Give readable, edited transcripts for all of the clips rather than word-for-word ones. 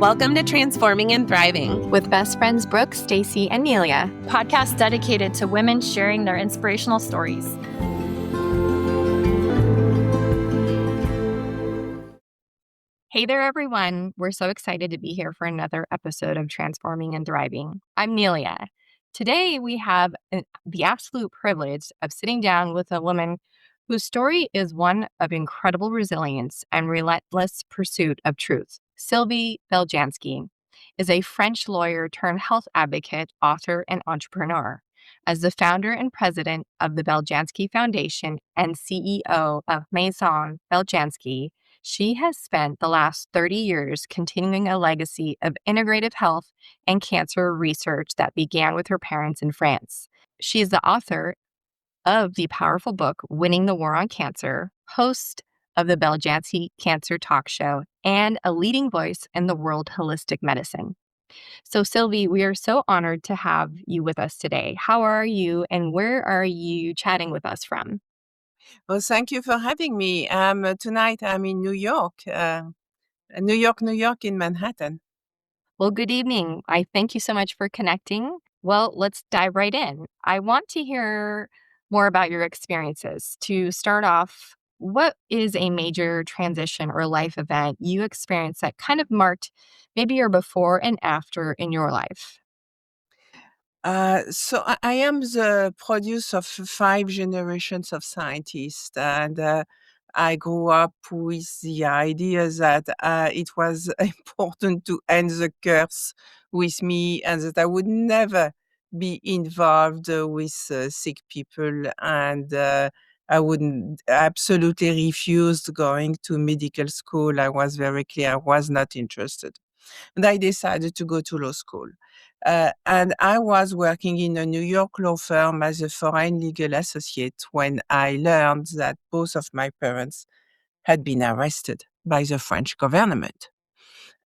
Welcome to Transforming and Thriving with best friends Brooke, Stacy, and Neelia. Podcast dedicated to women sharing their inspirational stories. Hey there, everyone. We're so excited to be here for another episode of Transforming and Thriving. I'm Neelia. Today, we have the absolute privilege of sitting down with a woman whose story is one of incredible resilience and relentless pursuit of truth. Sylvie Beljanski is a French lawyer turned health advocate, author, and entrepreneur. As the founder and president of the Beljanski Foundation and CEO of Maison Beljanski, she has spent the last 30 years continuing a legacy of integrative health and cancer research that began with her parents in France. She is the author of the powerful book, Winning the War on Cancer, host of the Beljanski Cancer Talk Show, and a leading voice in the world of holistic medicine. So, Sylvie, we are so honored to have you with us today. How are you, and where are you chatting with us from? Well, thank you for having me. Tonight I'm in New York, New York in Manhattan. Well, good evening. I thank you so much for connecting. Well, let's dive right in. I want to hear more about your experiences. To start off, what is a major transition or life event you experienced that kind of marked maybe your before and after in your life? So I am the produce of 5 generations of scientists, and I grew up with the idea that it was important to end the curse with me, and that I would never be involved with sick people, and I wouldn't absolutely refused going to medical school. I was very clear I was not interested. And I decided to go to law school. And I was working in a New York law firm as a foreign legal associate when I learned that both of my parents had been arrested by the French government.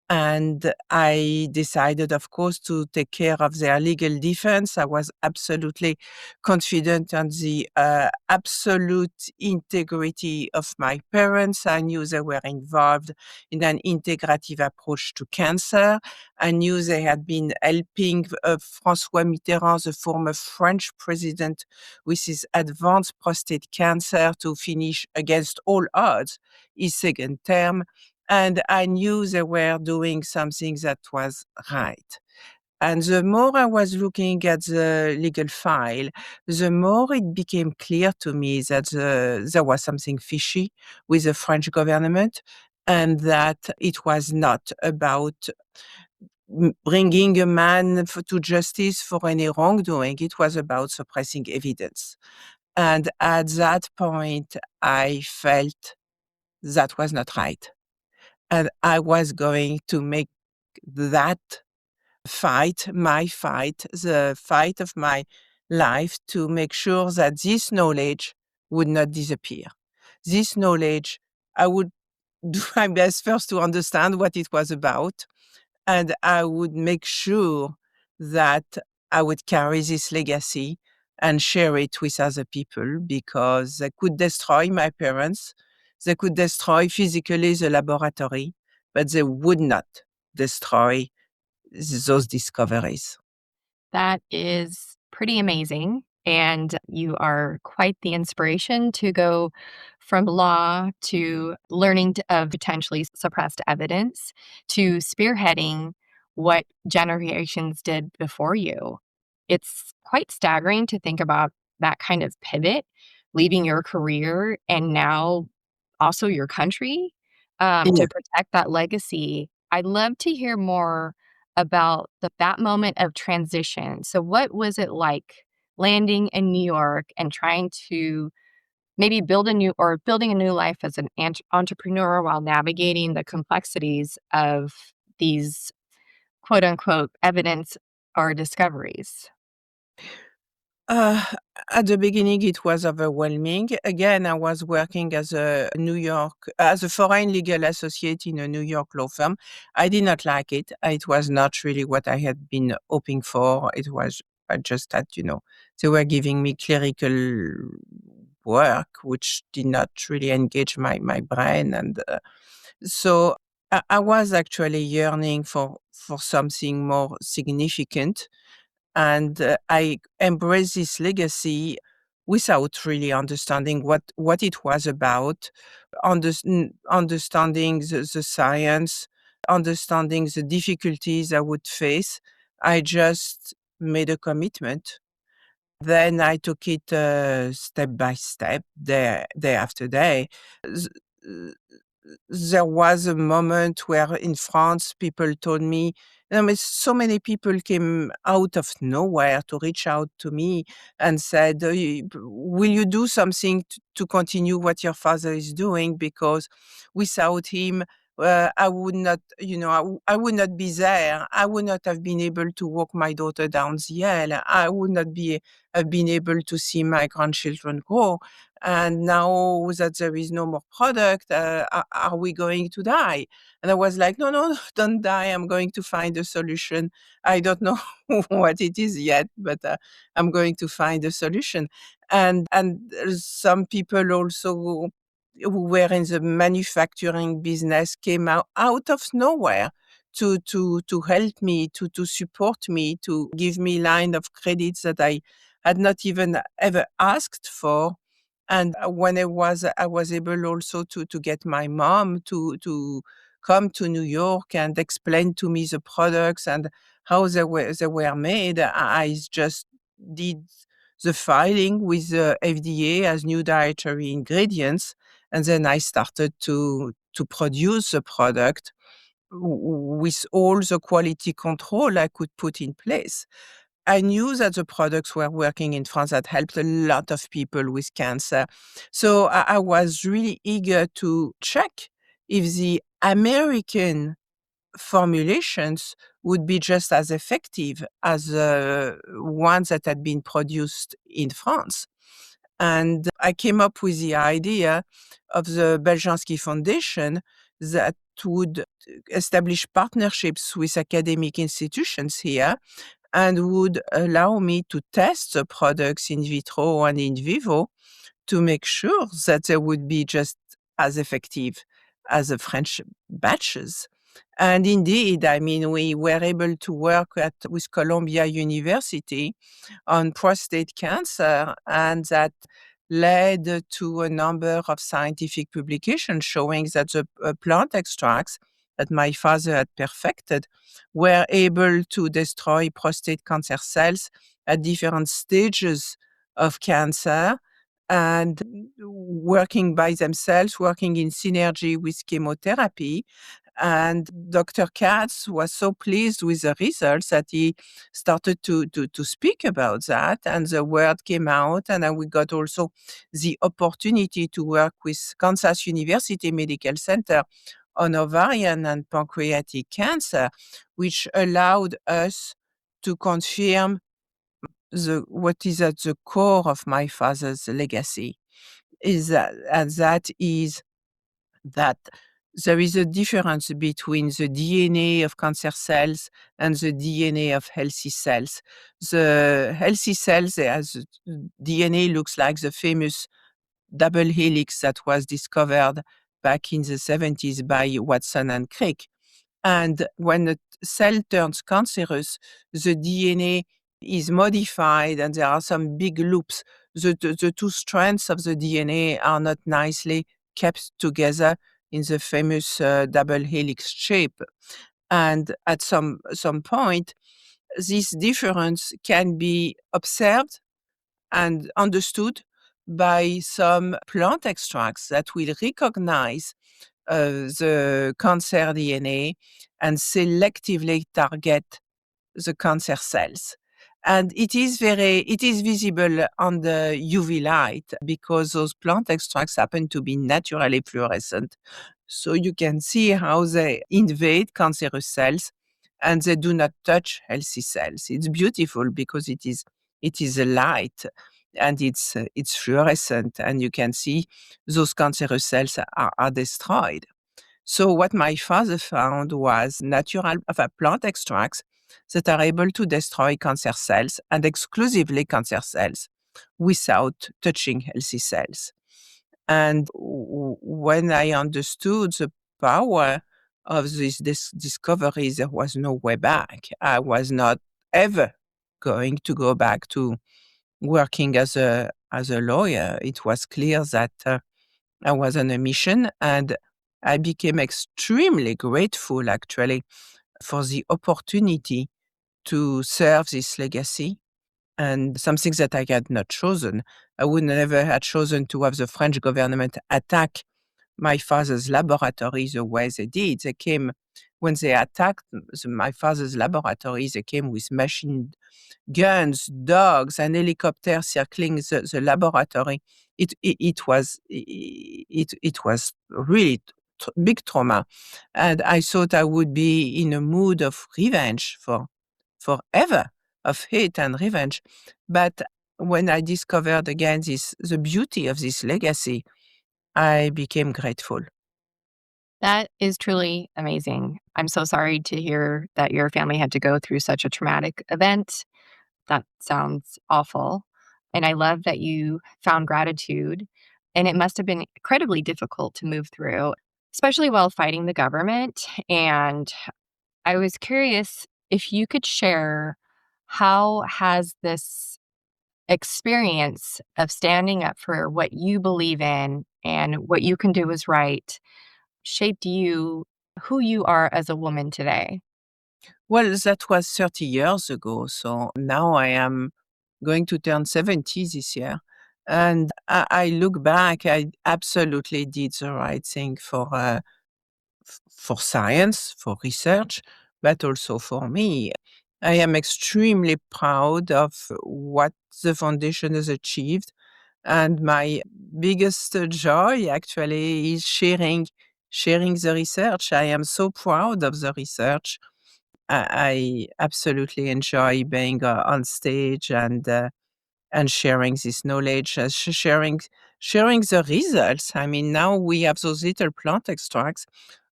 And I decided, of course, to take care of their legal defense. I was absolutely confident on the absolute integrity of my parents. I knew they were involved in an integrative approach to cancer. I knew they had been helping François Mitterrand, the former French president, with his advanced prostate cancer to finish against all odds his second term. And I knew they were doing something that was right. And the more I was looking at the legal file, the more it became clear to me that there was something fishy with the French government, and that it was not about bringing a man to justice for any wrongdoing. It was about suppressing evidence. And at that point, I felt that was not right. And I was going to make that fight, my fight, the fight of my life, to make sure that this knowledge would not disappear. This knowledge, I would do my best first to understand what it was about, and I would make sure that I would carry this legacy and share it with other people, because they could destroy my parents. They could destroy physically the laboratory, but they would not destroy those discoveries. That is pretty amazing. And you are quite the inspiration to go from law to learning of potentially suppressed evidence to spearheading what generations did before you. It's quite staggering to think about that kind of pivot, leaving your career and now also your country to protect that legacy. I'd love to hear more about that moment of transition. So what was it like landing in New York and trying to maybe building a new life as an entrepreneur while navigating the complexities of these quote unquote evidence or discoveries? Uh, at the beginning, it was overwhelming. Again, I was working as a foreign legal associate in a New York law firm. I did not like it. It was not really what I had been hoping for. It was just that, they were giving me clerical work, which did not really engage my brain. And so I was actually yearning for something more significant, and I embraced this legacy without really understanding what it was about, understanding the science, understanding the difficulties I would face. I just made a commitment. Then I took it step by step, day after day. Th- there was a moment where in France, people told me, so many people came out of nowhere to reach out to me and said, will you do something to continue what your father is doing? Because without him, I would not, I would not be there. I would not have been able to walk my daughter down the hill. I would not have been able to see my grandchildren grow. And now that there is no more product, are we going to die? And I was like, no, don't die. I'm going to find a solution. I don't know what it is yet, but I'm going to find a solution. And some people also who were in the manufacturing business came out of nowhere to help me, to support me, to give me line of credits that I had not even ever asked for. And when I was able also to get my mom to come to New York and explain to me the products and how they were made. I just did the filing with the FDA as new dietary ingredients, and then I started to produce the product with all the quality control I could put in place. I knew that the products were working in France, that helped a lot of people with cancer. So I was really eager to check if the American formulations would be just as effective as the ones that had been produced in France. And I came up with the idea of the Beljanski Foundation that would establish partnerships with academic institutions here and would allow me to test the products in vitro and in vivo to make sure that they would be just as effective as the French batches. And indeed, I mean, we were able to work with Columbia University on prostate cancer, and that led to a number of scientific publications showing that the plant extracts that my father had perfected were able to destroy prostate cancer cells at different stages of cancer and working by themselves, working in synergy with chemotherapy. And Dr. Katz was so pleased with the results that he started to speak about that. And the word came out, and then we got also the opportunity to work with Kansas University Medical Center on ovarian and pancreatic cancer, which allowed us to confirm what is at the core of my father's legacy is that, and that is that there is a difference between the DNA of cancer cells and the DNA of healthy cells. The healthy cells, as DNA looks like the famous double helix that was discovered back in the 70s by Watson and Crick. And when a cell turns cancerous, the DNA is modified and there are some big loops. The two strands of the DNA are not nicely kept together in the famous double helix shape. And at some point, this difference can be observed and understood by some plant extracts that will recognize the cancer DNA and selectively target the cancer cells. And it is visible on the UV light because those plant extracts happen to be naturally fluorescent. So you can see how they invade cancerous cells and they do not touch healthy cells. It's beautiful because it is a light and it's fluorescent, and you can see those cancerous cells are destroyed. So what my father found was natural plant extracts that are able to destroy cancer cells and exclusively cancer cells without touching healthy cells. And when I understood the power of this discovery, there was no way back. I was not ever going to go back to working as a lawyer. It was clear that I was on a mission, and I became extremely grateful, actually, for the opportunity to serve this legacy and something that I had not chosen. I would never have chosen to have the French government attack my father's laboratory the way they did. They came, when they attacked my father's laboratory, they came with machine guns, dogs, and helicopters circling the laboratory. It was really big trauma, and I thought I would be in a mood of revenge for forever, of hate and revenge. But when I discovered again the beauty of this legacy, I became grateful. That is truly amazing. I'm so sorry to hear that your family had to go through such a traumatic event. That sounds awful. And I love that you found gratitude. And it must have been incredibly difficult to move through, especially while fighting the government. And I was curious if you could share, how has this experience of standing up for what you believe in and what you can do is right shaped you, who you are as a woman today? Well, that was 30 years ago. So now I am going to turn 70 this year. And I look back, I absolutely did the right thing for science, for research, but also for me. I am extremely proud of what the foundation has achieved. And my biggest joy actually is sharing the research. I am so proud of the research. I absolutely enjoy being on stage and sharing this knowledge, sharing the results. I mean, now we have those little plant extracts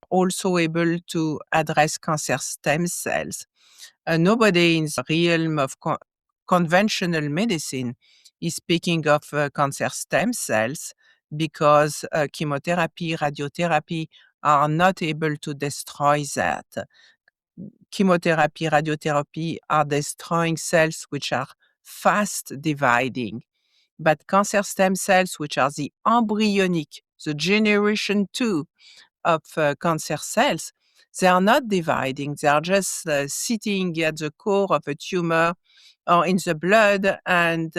also able to address cancer stem cells. Nobody in the realm of conventional medicine is speaking of cancer stem cells because chemotherapy, radiotherapy are not able to destroy that. Chemotherapy, radiotherapy are destroying cells which are fast dividing. But cancer stem cells, which are the embryonic, the generation two of cancer cells, they are not dividing. They are just sitting at the core of a tumor or in the blood and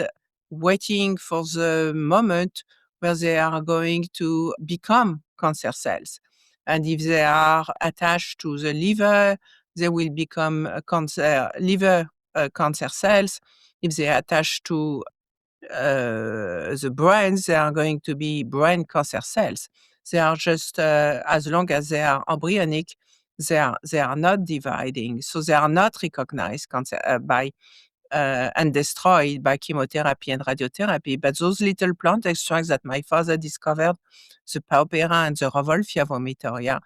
waiting for the moment where they are going to become cancer cells. And if they are attached to the liver, they will become liver cancer cells. If they are attached to the brain, they are going to be brain cancer cells. They are just, as long as they are embryonic, they are not dividing. So they are not recognized by and destroyed by chemotherapy and radiotherapy. But those little plant extracts that my father discovered, the paupera and the Revolvia vomitoria,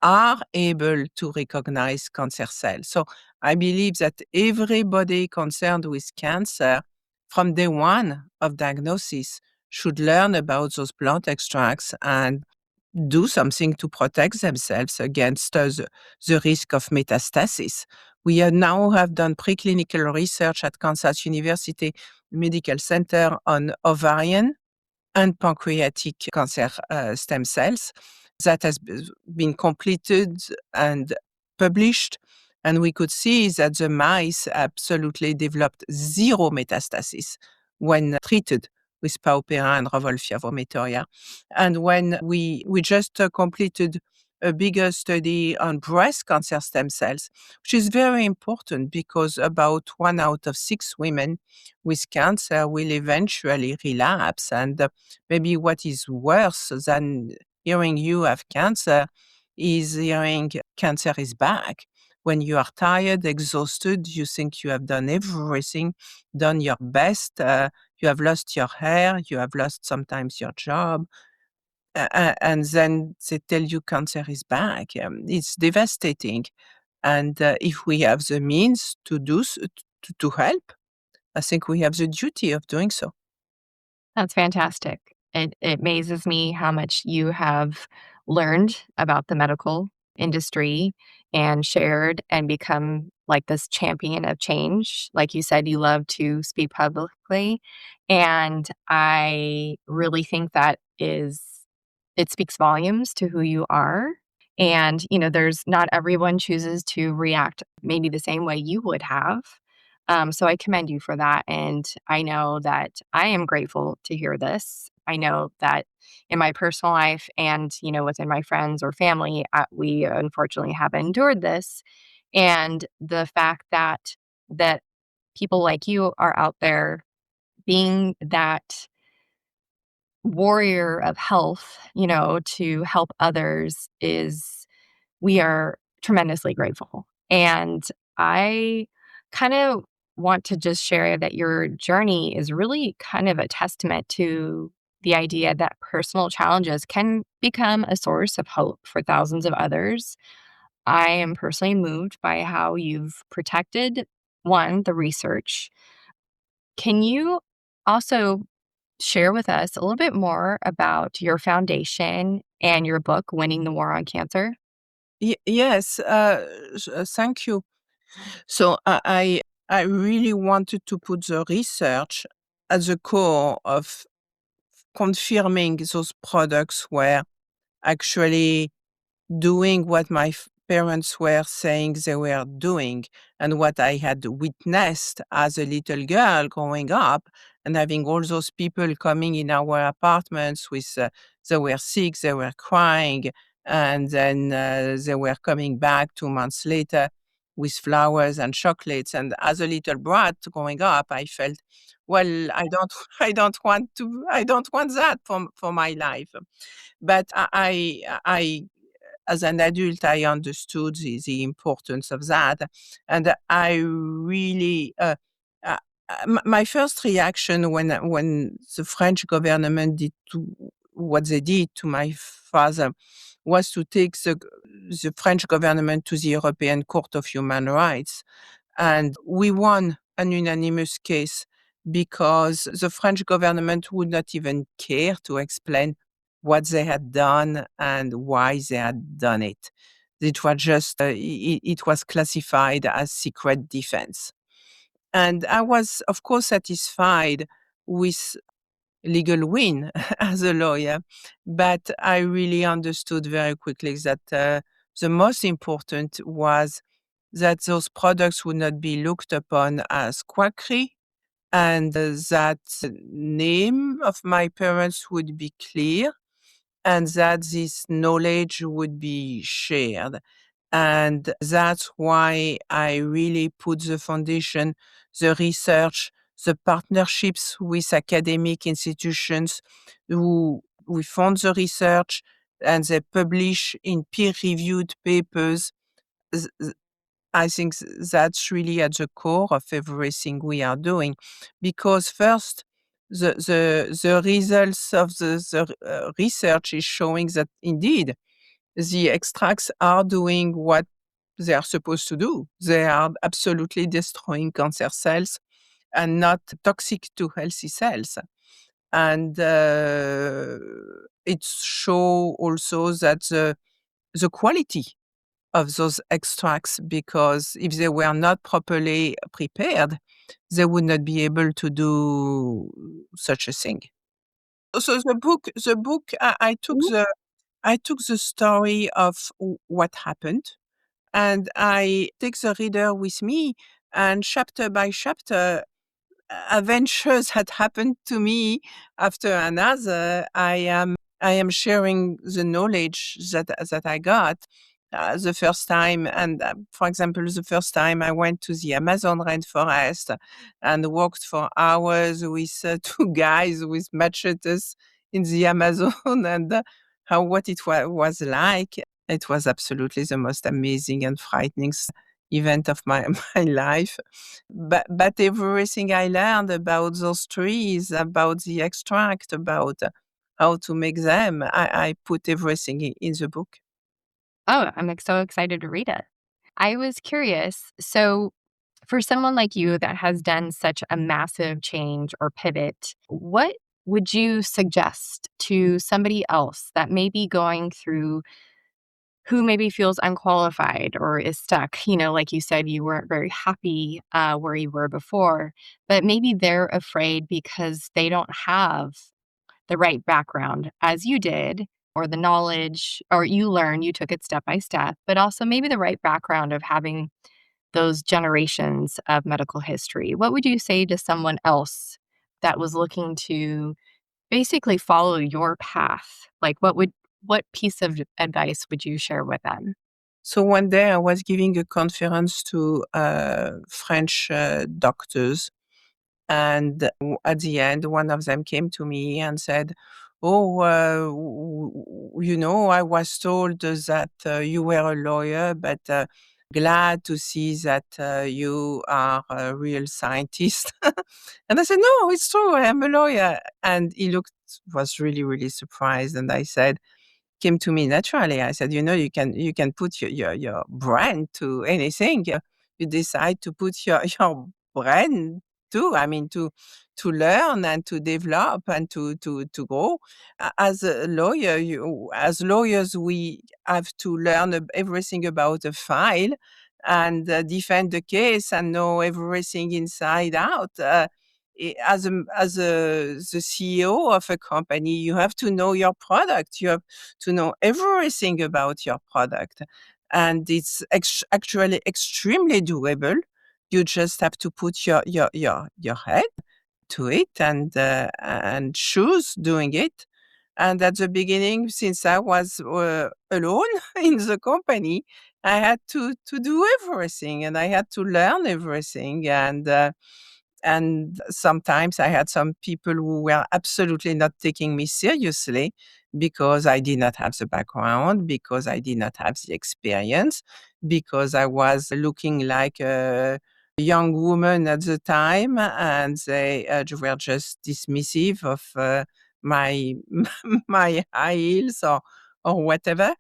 are able to recognize cancer cells. So I believe that everybody concerned with cancer from day one of diagnosis should learn about those plant extracts and do something to protect themselves against the risk of metastasis. We now have done preclinical research at Kansas University Medical Center on ovarian and pancreatic cancer stem cells that has been completed and published. And we could see that the mice absolutely developed zero metastasis when treated with paupera and Revolvia vomitoria. And when we just completed a bigger study on breast cancer stem cells, which is very important because about 1 out of 6 women with cancer will eventually relapse. And maybe what is worse than hearing you have cancer is hearing cancer is back. When you are tired, exhausted, you think you have done everything, done your best, you have lost your hair, you have lost sometimes your job, and then they tell you cancer is back. It's devastating. And if we have the means to to help, I think we have the duty of doing so. That's fantastic. It amazes me how much you have learned about the medical industry and shared and become like this champion of change. Like you said, you love to speak publicly. And I really think it speaks volumes to who you are. And, there's not everyone chooses to react maybe the same way you would have. So I commend you for that. And I know that I am grateful to hear this. I know that in my personal life and, within my friends or family, we unfortunately have endured this. And the fact that people like you are out there being that warrior of health, to help others we are tremendously grateful. And I kind of want to just share that your journey is really kind of a testament to the idea that personal challenges can become a source of hope for thousands of others. I am personally moved by how you've protected, one, the research. Can you also share with us a little bit more about your foundation and your book, Winning the War on Cancer? Yes, thank you. So I really wanted to put the research at the core of confirming those products were actually doing what my parents were saying they were doing, and what I had witnessed as a little girl growing up, and having all those people coming in our apartments with, they were sick, they were crying, and then they were coming back 2 months later with flowers and chocolates. And as a little brat growing up, I felt, well, I don't want that for my life. But I as an adult, I understood the importance of that. And I really, my first reaction when the French government did what they did to my father was to take the French government to the European Court of Human Rights. And we won an unanimous case because the French government would not even care to explain what they had done and why they had done it. It was just, it was classified as secret defense. And I was, of course, satisfied with legal win as a lawyer, but I really understood very quickly that the most important was that those products would not be looked upon as quackery, and that the name of my parents would be clear, and that this knowledge would be shared. And that's why I really put the foundation, the research, the partnerships with academic institutions who we fund the research and they publish in peer-reviewed papers. I think that's really at the core of everything we are doing, because first, the results of the research is showing that indeed the extracts are doing what they are supposed to do. They are absolutely destroying cancer cells and not toxic to healthy cells. And it shows also that the quality of those extracts, because if they were not properly prepared, they would not be able to do such a thing. So the book, I took the story of what happened, and I take the reader with me, and chapter by chapter, adventures had happened to me after another. I am sharing the knowledge that I got the first time. And for example, the first time I went to the Amazon rainforest and walked for hours with two guys with machetes in the Amazon, and how what it was like. It was absolutely the most amazing and frightening event of my my life. But everything I learned about those trees, about the extract, about how to make them, I put everything in the book. Oh, I'm so excited to read it. I was curious. So, for someone like you that has done such a massive change or pivot, what would you suggest to somebody else that may be going through who maybe feels unqualified or is stuck. Like you said, you weren't very happy where you were before, but maybe they're afraid because they don't have the right background as you did, or the knowledge, or you took it step by step, but also maybe the right background of having those generations of medical history. What would you say to someone else that was looking to basically follow your path? Like what piece of advice would you share with them? So one day I was giving a conference to French doctors, and at the end, one of them came to me and said, "Oh, I was told that you were a lawyer, but glad to see that you are a real scientist." And I said, "No, it's true. I am a lawyer." And was really, really surprised. And I said, came to me naturally. I said, you can put your brand to anything. You decide to put your brand too. I mean, to learn and to develop and to grow. As a lawyer, as lawyers, we have to learn everything about a file and defend the case and know everything inside out. As the CEO of a company, you have to know your product. You have to know everything about your product, and it's actually extremely doable. You just have to put your head to it and choose doing it. And at the beginning, since I was alone in the company, I had to do everything, and I had to learn everything. And sometimes I had some people who were absolutely not taking me seriously because I did not have the background, because I did not have the experience, because I was looking like a young woman at the time, and they were just dismissive of my my high heels or whatever.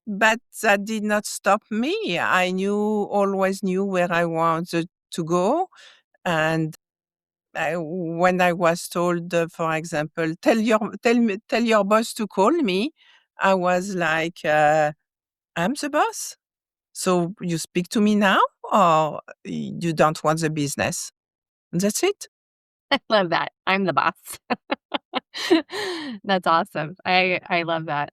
But that did not stop me. Always knew where I wanted to go. And when I was told, for example, tell your boss to call me, I was like, I'm the boss. So you speak to me now, or you don't want the business? And that's it. I love that. I'm the boss. That's awesome. I love that.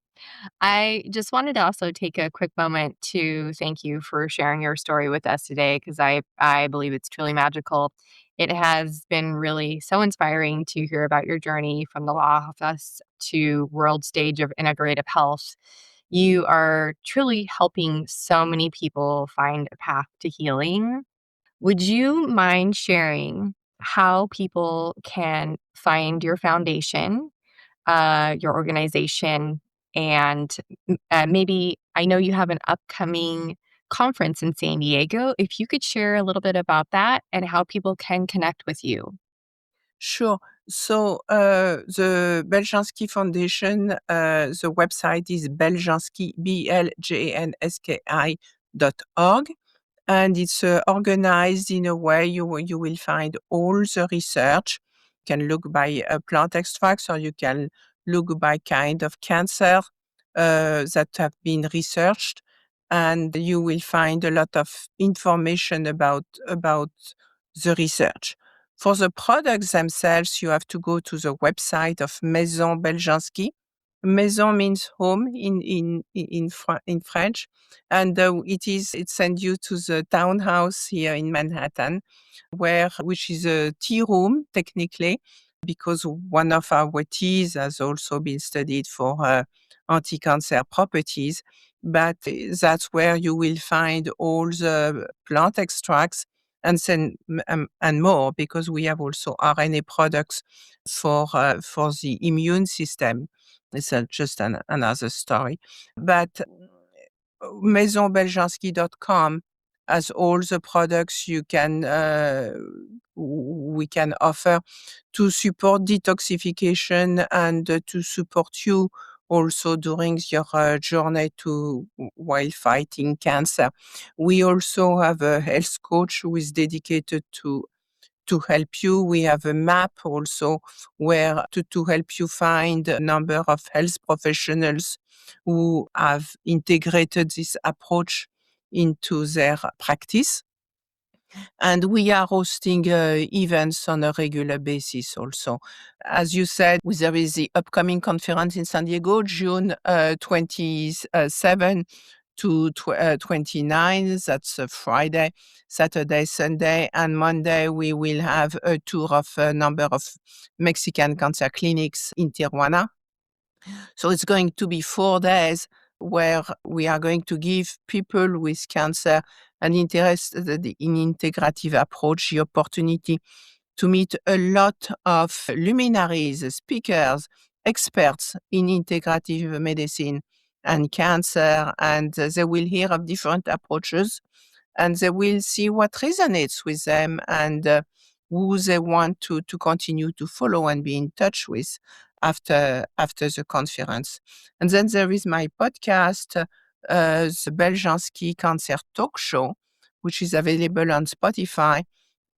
I just wanted to also take a quick moment to thank you for sharing your story with us today, because I believe it's truly magical. It has been really so inspiring to hear about your journey from the law office to world stage of integrative health. You are truly helping so many people find a path to healing. Would you mind sharing how people can find your foundation, your organization, and maybe I know you have an upcoming conference in San Diego. If you could share a little bit about that and how people can connect with you. Sure. So the Beljanski Foundation, the website is Beljanski, BLJANSKI.org. And it's organized in a way you will find all the research. You can look by plant extracts, or you can look by kind of cancer that have been researched, and you will find a lot of information about the research. For the products themselves, you have to go to the website of Maison Beljanski. Maison means home in French, and it sends you to the townhouse here in Manhattan, which is a tea room technically, because one of our teas has also been studied for anti-cancer properties. But that's where you will find all the plant extracts and more, because we have also RNA products for the immune system. It's just another story. But maisonbeljanski.com has all the products we can offer to support detoxification and to support you also during your journey while fighting cancer. We also have a health coach who is dedicated to to help you. We have a map also where to help you find a number of health professionals who have integrated this approach into their practice. And we are hosting events on a regular basis also. As you said, there is the upcoming conference in San Diego, June 27 to 29. That's a Friday, Saturday, Sunday, and Monday we will have a tour of a number of Mexican cancer clinics in Tijuana. So it's going to be 4 days where we are going to give people with cancer and interested in integrative approach the opportunity to meet a lot of luminaries, speakers, experts in integrative medicine and cancer, and they will hear of different approaches and they will see what resonates with them and who they want to continue to follow and be in touch with after the conference. And then there is my podcast, the Beljanski Cancer Talk Show, which is available on Spotify,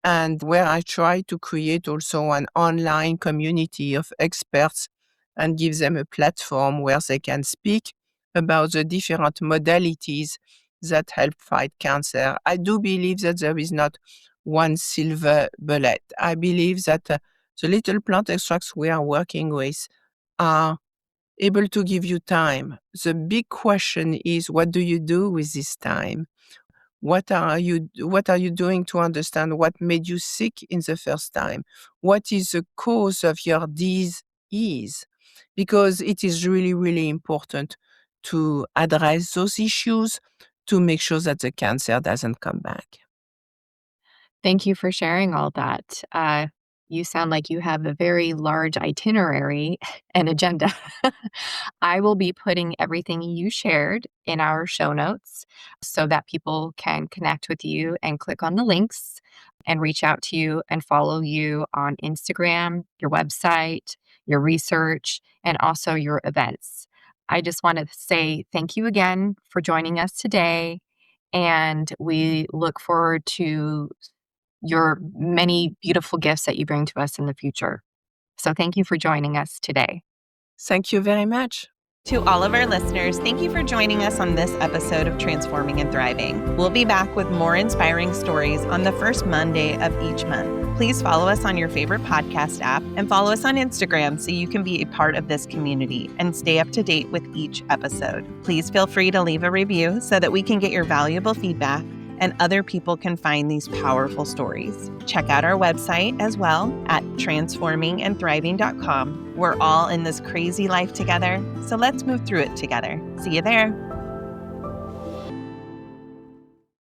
and where I try to create also an online community of experts and give them a platform where they can speak about the different modalities that help fight cancer. I do believe that there is not one silver bullet. I believe that the little plant extracts we are working with are able to give you time. The big question is, what do you do with this time? What are you doing to understand what made you sick in the first time? What is the cause of your disease? Because it is really, really important to address those issues to make sure that the cancer doesn't come back. Thank you for sharing all that. You sound like you have a very large itinerary and agenda. I will be putting everything you shared in our show notes so that people can connect with you and click on the links and reach out to you and follow you on Instagram, your website, your research, and also your events. I just want to say thank you again for joining us today. And we look forward to your many beautiful gifts that you bring to us in the future. So thank you for joining us today. Thank you very much. To all of our listeners, thank you for joining us on this episode of Transforming and Thriving. We'll be back with more inspiring stories on the first Monday of each month. Please follow us on your favorite podcast app and follow us on Instagram so you can be a part of this community and stay up to date with each episode. Please feel free to leave a review so that we can get your valuable feedback and other people can find these powerful stories. Check out our website as well at transformingandthriving.com. We're all in this crazy life together, so let's move through it together. See you there.